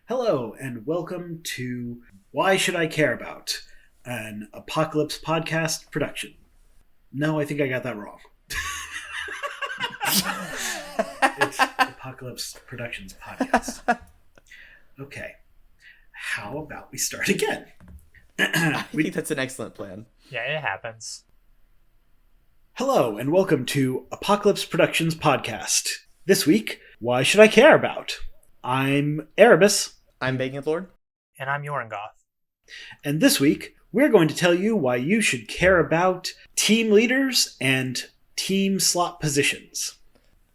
Hello, and welcome to Why Should I Care About? An Apokolips Podcast production. No, I think I got that wrong. It's Apokolips Productions podcast. Okay, how about we start again? I think that's an excellent plan. Yeah, it happens. Hello, and welcome to Apokolips Productions podcast. This week, Why Should I Care About? I'm Erebus. I'm Bacon Lord. And I'm Yorengoth. And this week, we're going to tell you why you should care about team leaders and team slot positions.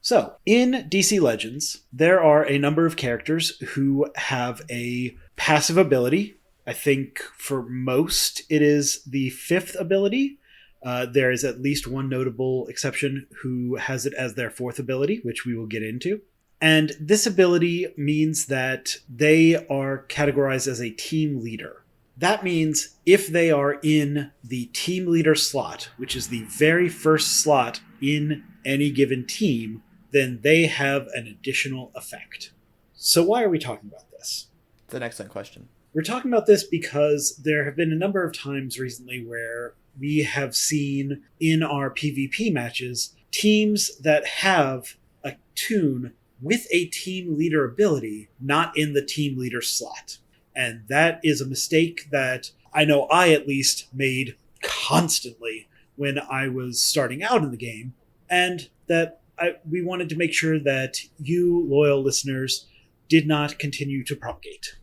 So, in DC Legends, there are a number of characters who have a passive ability. I think for most, it is the fifth ability. There is at least one notable exception who has it as their fourth ability, which we will get into. And this ability means that they are categorized as a team leader. That means if they are in the team leader slot, which is the very first slot in any given team, then they have an additional effect. So why are we talking about this? It's an excellent question. We're talking about this because there have been a number of times recently where we have seen in our PvP matches teams that have a toon with a team leader ability not in the team leader slot. And that is a mistake that I know I at least made constantly when I was starting out in the game, and that we wanted to make sure that you, loyal listeners, did not continue to propagate.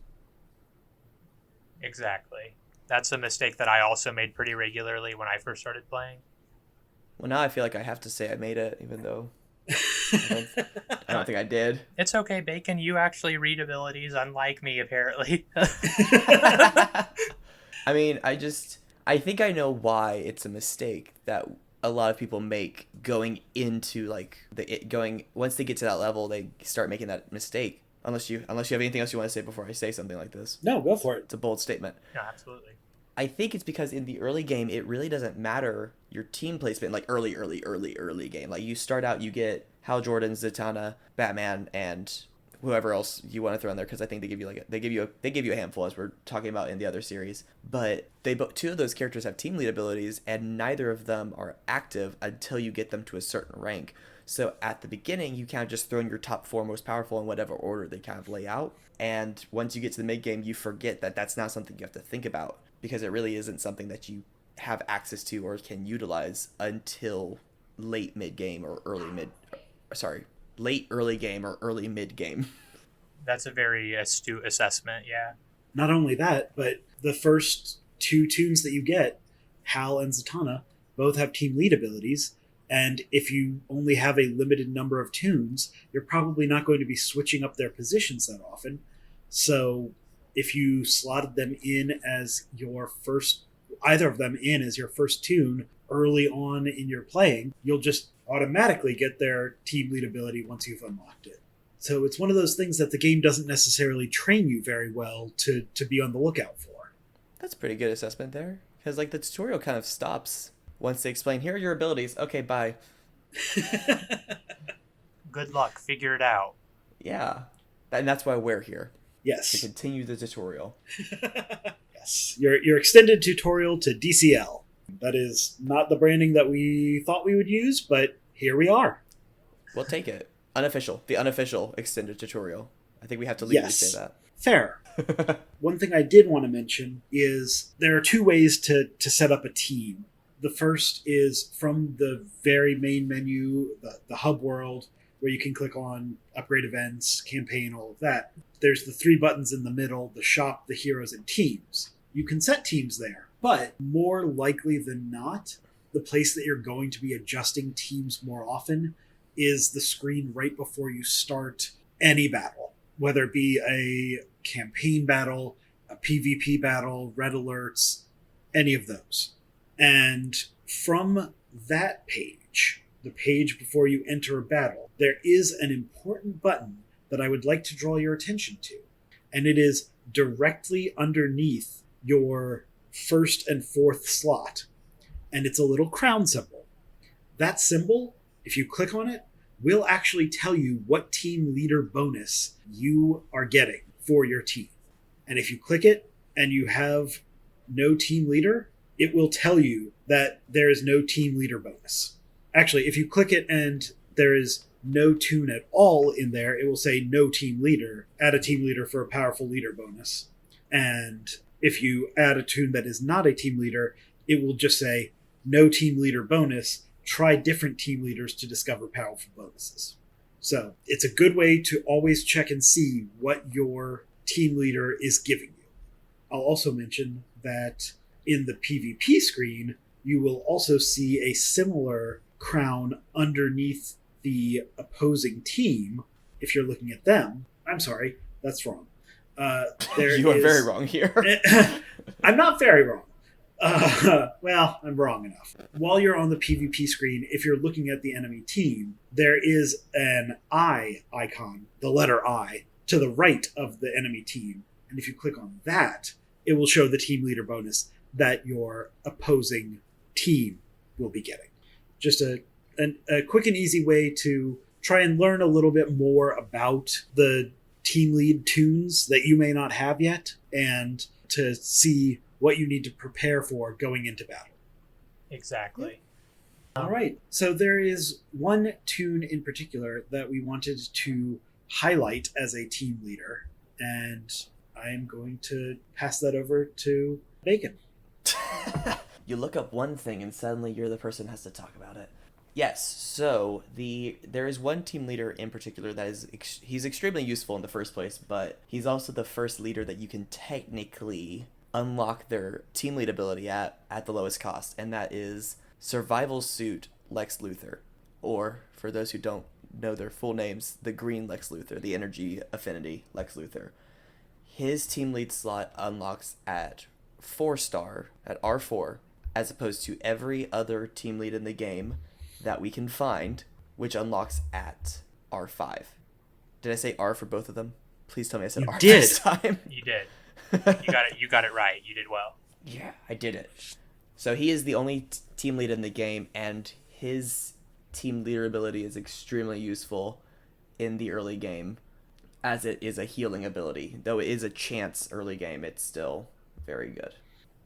Exactly. That's a mistake that I also made pretty regularly when I first started playing. Well, now I feel like I have to say I made it, even though I don't think I did. It's okay, Bacon. You actually read abilities, unlike me, apparently. I mean, I think I know why it's a mistake that a lot of people make going into once they get to that level, they start making that mistake. Unless you have anything else you want to say before I say something like this. No, go for it. It's a bold statement. No, absolutely. I think it's because in the early game, it really doesn't matter your team placement, like early game. Like you start out, you get Hal Jordan, Zatanna, Batman, and whoever else you want to throw in there, because I think they give you a handful, as we're talking about in the other series. But two of those characters have team lead abilities, and neither of them are active until you get them to a certain rank. So at the beginning, you kind of just throw in your top four most powerful in whatever order they kind of lay out. And once you get to the mid game, you forget that that's not something you have to think about, because it really isn't something that you have access to or can utilize until late early game or early mid game. That's a very astute assessment, yeah. Not only that, but the first two toons that you get, Hal and Zatanna, both have team lead abilities. And if you only have a limited number of toons, you're probably not going to be switching up their positions that often. So if you slotted them in as either of them in as your first toon early on in your playing, you'll just automatically get their team lead ability once you've unlocked it. So it's one of those things that the game doesn't necessarily train you very well to be on the lookout for. That's a pretty good assessment there, because the tutorial kind of stops once they explain, here are your abilities. Okay, bye. Good luck. Figure it out. Yeah. And that's why we're here. Yes. To continue the tutorial. Yes. Your extended tutorial to DCL. That is not the branding that we thought we would use, but here we are. We'll take it. The unofficial extended tutorial. I think we have to legally say that. Fair. One thing I did want to mention is there are two ways to set up a team. The first is from the very main menu, the hub world, where you can click on upgrade events, campaign, all of that. There's the three buttons in the middle, the shop, the heroes, and teams. You can set teams there, but more likely than not, the place that you're going to be adjusting teams more often is the screen right before you start any battle, whether it be a campaign battle, a PvP battle, red alerts, any of those. And from that page, the page before you enter a battle, there is an important button that I would like to draw your attention to. And it is directly underneath your first and fourth slot. And it's a little crown symbol. That symbol, if you click on it, will actually tell you what team leader bonus you are getting for your team. And if you click it and you have no team leader, it will tell you that there is no team leader bonus. Actually, if you click it and there is no toon at all in there, it will say no team leader. Add a team leader for a powerful leader bonus. And if you add a toon that is not a team leader, it will just say no team leader bonus. Try different team leaders to discover powerful bonuses. So it's a good way to always check and see what your team leader is giving you. I'll also mention that in the PvP screen, you will also see a similar crown underneath the opposing team. If you're looking at them, I'm sorry, that's wrong. You are very wrong here. I'm not very wrong. Well, I'm wrong enough. While you're on the PvP screen, if you're looking at the enemy team, there is an eye icon, the letter I, to the right of the enemy team. And if you click on that, it will show the team leader bonus that your opposing team will be getting. Just a quick and easy way to try and learn a little bit more about the team lead tunes that you may not have yet, and to see what you need to prepare for going into battle. Exactly. All right. So there is one tune in particular that we wanted to highlight as a team leader, and I'm going to pass that over to Bacon. You look up one thing and suddenly you're the person who has to talk about it. Yes, so there is one team leader in particular that he's extremely useful in the first place, but he's also the first leader that you can technically unlock their team lead ability at the lowest cost, and that is Survival Suit Lex Luthor, or for those who don't know their full names, the Green Lex Luthor, the Energy Affinity Lex Luthor. His team lead slot unlocks at 4-star, at R4, as opposed to every other team lead in the game that we can find, which unlocks at R5. Did I say R for both of them? Please tell me I said R this time. You did. You got it right. You did well. Yeah, I did it. So he is the only team lead in the game, and his team leader ability is extremely useful in the early game, as it is a healing ability. Though it is a chance early game, it's still very good.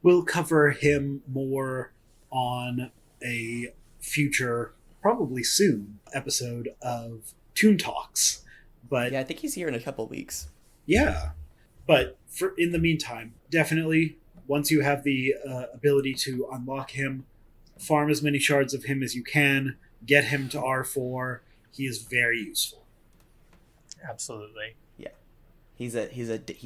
We'll cover him more on a future, probably soon, episode of Toon Talks. But yeah, I think he's here in a couple weeks. Yeah. But in the meantime, definitely, once you have the ability to unlock him, farm as many shards of him as you can, get him to R4. He is very useful. Absolutely. Yeah. He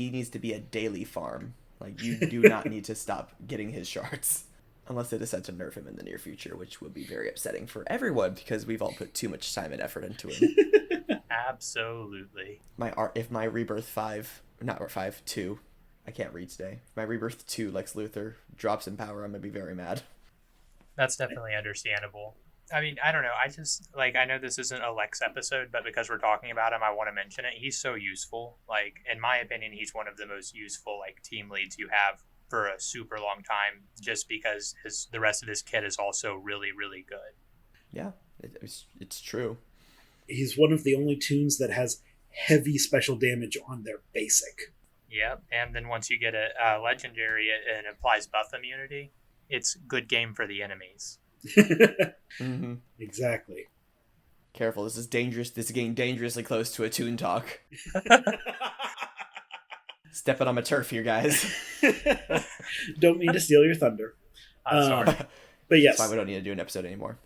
needs to be a daily farm. Like, you do not need to stop getting his shards. Unless they decide to nerf him in the near future, which would be very upsetting for everyone because we've all put too much time and effort into him. Absolutely. If my Rebirth 2, I can't read today. If my Rebirth 2 Lex Luthor drops in power, I'm going to be very mad. That's definitely understandable. I mean, I don't know. I just, I know this isn't a Lex episode, but because we're talking about him, I want to mention it. He's so useful. In my opinion, he's one of the most useful, team leads you have for a super long time, just because the rest of his kit is also really, really good. Yeah, it's true. He's one of the only tunes that has heavy special damage on their basic. Yep, and then once you get a legendary and applies buff immunity, it's good game for the enemies. Mm-hmm. Exactly. Careful, this is dangerous. This is getting dangerously close to a Toon Talk. Stepping on my turf here, guys. Don't mean to steal your thunder. I'm sorry. But yes. That's why we don't need to do an episode anymore.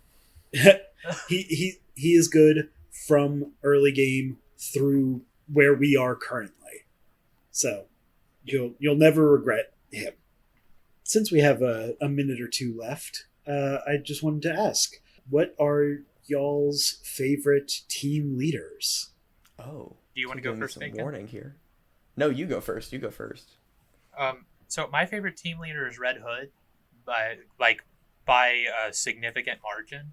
he is good from early game through where we are currently. So you'll never regret him. Since we have a minute or two left, I just wanted to ask, what are y'all's favorite team leaders? Oh. Do you want to go first, Bacon? Warning here. No, you go first. So my favorite team leader is Red Hood, by a significant margin.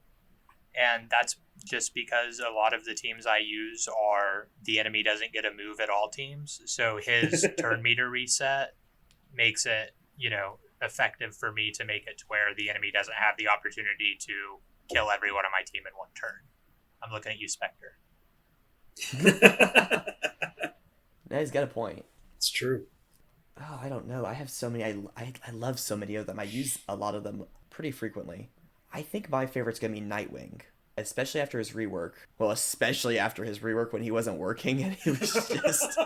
And that's just because a lot of the teams I use are the enemy doesn't get a move at all teams. So his turn meter reset makes it, effective for me to make it to where the enemy doesn't have the opportunity to kill everyone on my team in one turn. I'm looking at you, Spectre. Yeah, he's got a point. It's true. Oh, I don't know. I have so many. I love so many of them. I use a lot of them pretty frequently. I think my favorite's gonna be Nightwing, especially after his rework. Well, especially after his rework when he wasn't working and he was just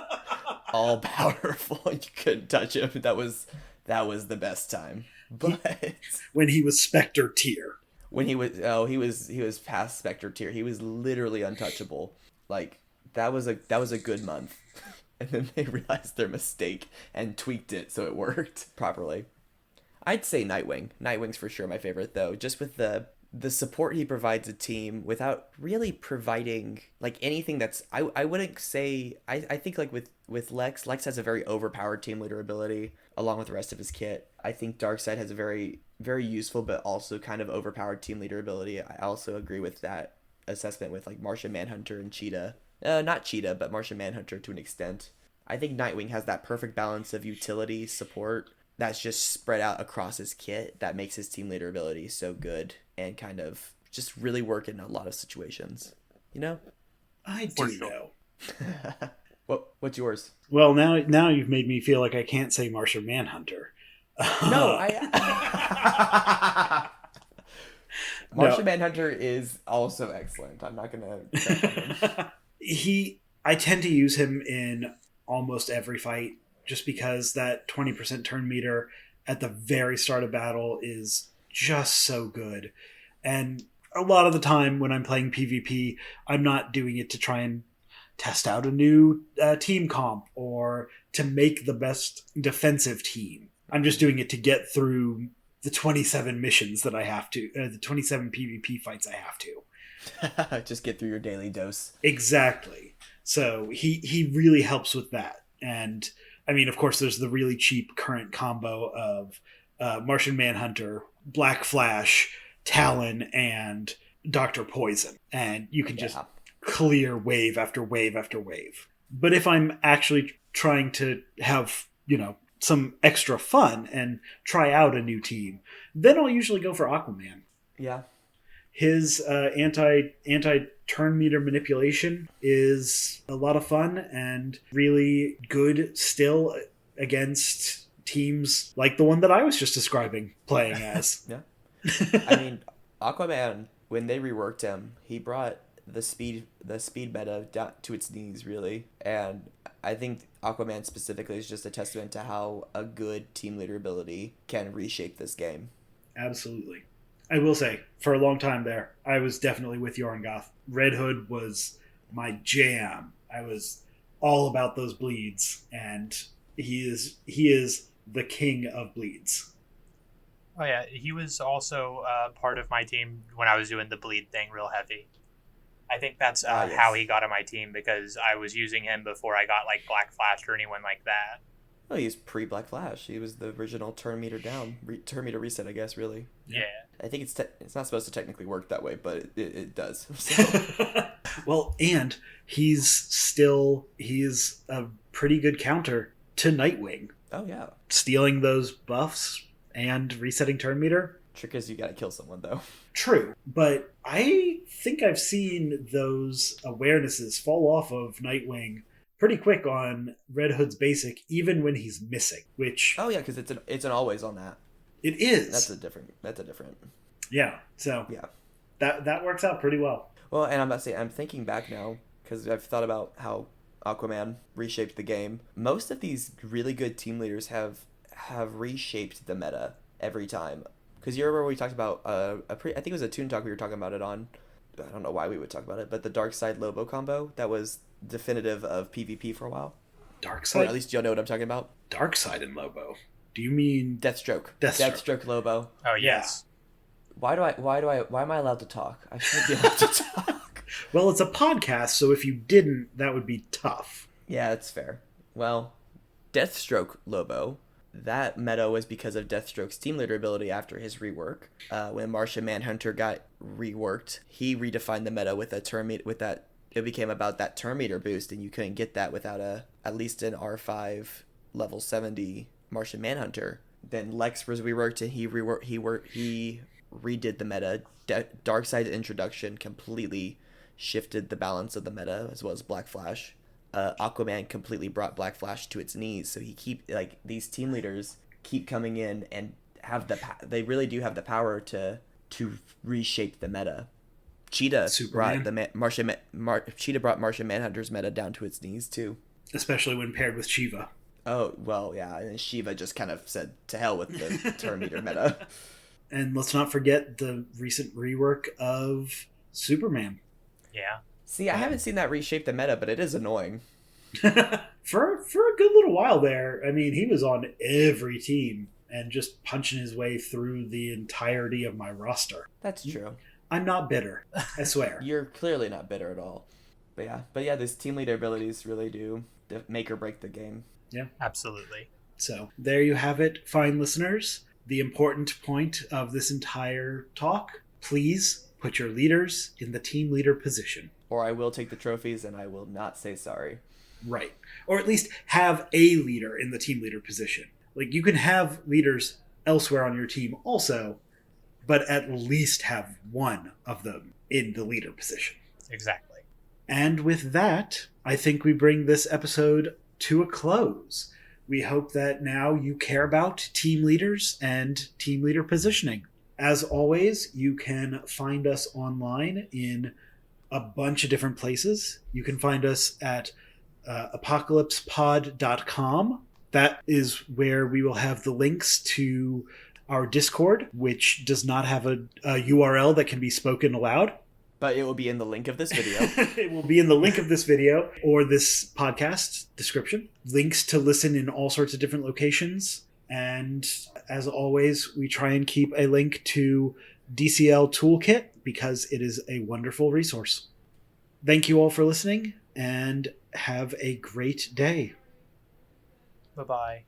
all powerful and you couldn't touch him. That was the best time. But When he was Spectre tier. when he was past Spectre tier. He was literally untouchable. Like that was a good month. And then they realized their mistake and tweaked it so it worked properly. I'd say Nightwing. Nightwing's for sure my favorite though, just with the support he provides a team without really providing like anything that's I wouldn't say I think like with Lex has a very overpowered team leader ability along with the rest of his kit. I think Darkseid has a very very useful but also kind of overpowered team leader ability. I also agree with that assessment with like Martian Manhunter and Cheetah. Not Cheetah, but Martian Manhunter to an extent. I think Nightwing has that perfect balance of utility, support, that's just spread out across his kit that makes his team leader ability so good and kind of just really work in a lot of situations. You know? I For do sure. know. What's yours? Well, now you've made me feel like I can't say Martian Manhunter. No, I Martian Manhunter is also excellent. I'm not gonna I tend to use him in almost every fight just because that 20% turn meter at the very start of battle is just so good. And a lot of the time when I'm playing PvP, I'm not doing it to try and test out a new team comp or to make the best defensive team. I'm just doing it to get through the 27 missions that I have to, the 27 PvP fights I have to. just get through your daily dose. Exactly. So he really helps with that. And I mean, of course, there's the really cheap current combo of Martian Manhunter, Black Flash, Talon, and Dr. Poison. And you can just clear wave after wave after wave. But if I'm actually trying to have, some extra fun and try out a new team, then I'll usually go for Aquaman. Yeah. His anti turn meter manipulation is a lot of fun and really good still against teams like the one that I was just describing playing as. Yeah. I mean, Aquaman, when they reworked him, he brought the speed meta down to its knees, really. And I think Aquaman specifically is just a testament to how a good team leader ability can reshape this game. Absolutely. I will say, for a long time there, I was definitely with Jorngoth. Red Hood was my jam. I was all about those bleeds, and he is the king of bleeds. Oh yeah, he was also part of my team when I was doing the bleed thing real heavy. I think that's Yes. how he got on my team because I was using him before I got like Black Flash or anyone like that. Well, he's pre-Black Flash. He was the original turn meter down, turn meter reset, I guess, really. Yeah. I think it's not supposed to technically work that way, but it does. So. Well, and he's a pretty good counter to Nightwing. Oh, yeah. Stealing those buffs and resetting turn meter. Trick is you gotta kill someone, though. True, but I think I've seen those awarenesses fall off of Nightwing pretty quick on Red Hood's basic, even when he's missing. Which Oh, yeah, because it's an always on that. it is. That's a different. Yeah. So Yeah. that works out pretty well. Well, and I'm thinking back now because I've thought about how Aquaman reshaped the game. Most of these really good team leaders have reshaped the meta every time. Because you remember we talked about I think it was a Toon Talk we were talking about it on. I don't know why we would talk about it, but the Darkseid Lobo combo that was definitive of PvP for a while. Or Darkseid, at least you'll know what I'm talking about. Darkseid and Lobo. Do you mean Deathstroke. Deathstroke. Deathstroke Lobo. Oh yes. Why am I allowed to talk? I shouldn't be allowed to talk. Well, it's a podcast, so if you didn't, that would be tough. Yeah, that's fair. Well, Deathstroke Lobo, that meta was because of Deathstroke's team leader ability after his rework. When Martian Manhunter got reworked, he redefined the meta with it became about that turn meter boost, and you couldn't get that without at least an R5 level 70 Martian Manhunter. Then Lex was reworked, and he redid the meta. Darkseid's introduction completely shifted the balance of the meta, as well as Black Flash. Aquaman completely brought Black Flash to its knees. So these team leaders keep coming in and they really do have the power to reshape the meta. Cheetah Superman. Cheetah brought Martian Manhunter's meta down to its knees too. Especially when paired with Shiva. Oh, well, yeah, and Shiva just kind of said to hell with the turn meter meta. And let's not forget the recent rework of Superman. Yeah. See, I haven't seen that reshape the meta, but it is annoying. for a good little while there, I mean, he was on every team and just punching his way through the entirety of my roster. That's true. I'm not bitter, I swear. You're clearly not bitter at all. But yeah, these team leader abilities really do make or break the game. Yeah. Absolutely. So there you have it, fine listeners. The important point of this entire talk, please put your leaders in the team leader position. Or I will take the trophies and I will not say sorry. Right. Or at least have a leader in the team leader position. Like, you can have leaders elsewhere on your team also, but at least have one of them in the leader position. Exactly. And with that, I think we bring this episode to a close. We hope that now you care about team leaders and team leader positioning. As always, you can find us online in a bunch of different places. You can find us at apokolipspod.com. That is where we will have the links to our Discord, which does not have a URL that can be spoken aloud. But it will be in the link of this video. It will be in the link of this video or this podcast description. Links to listen in all sorts of different locations. And as always, we try and keep a link to DCL Toolkit because it is a wonderful resource. Thank you all for listening and have a great day. Bye-bye.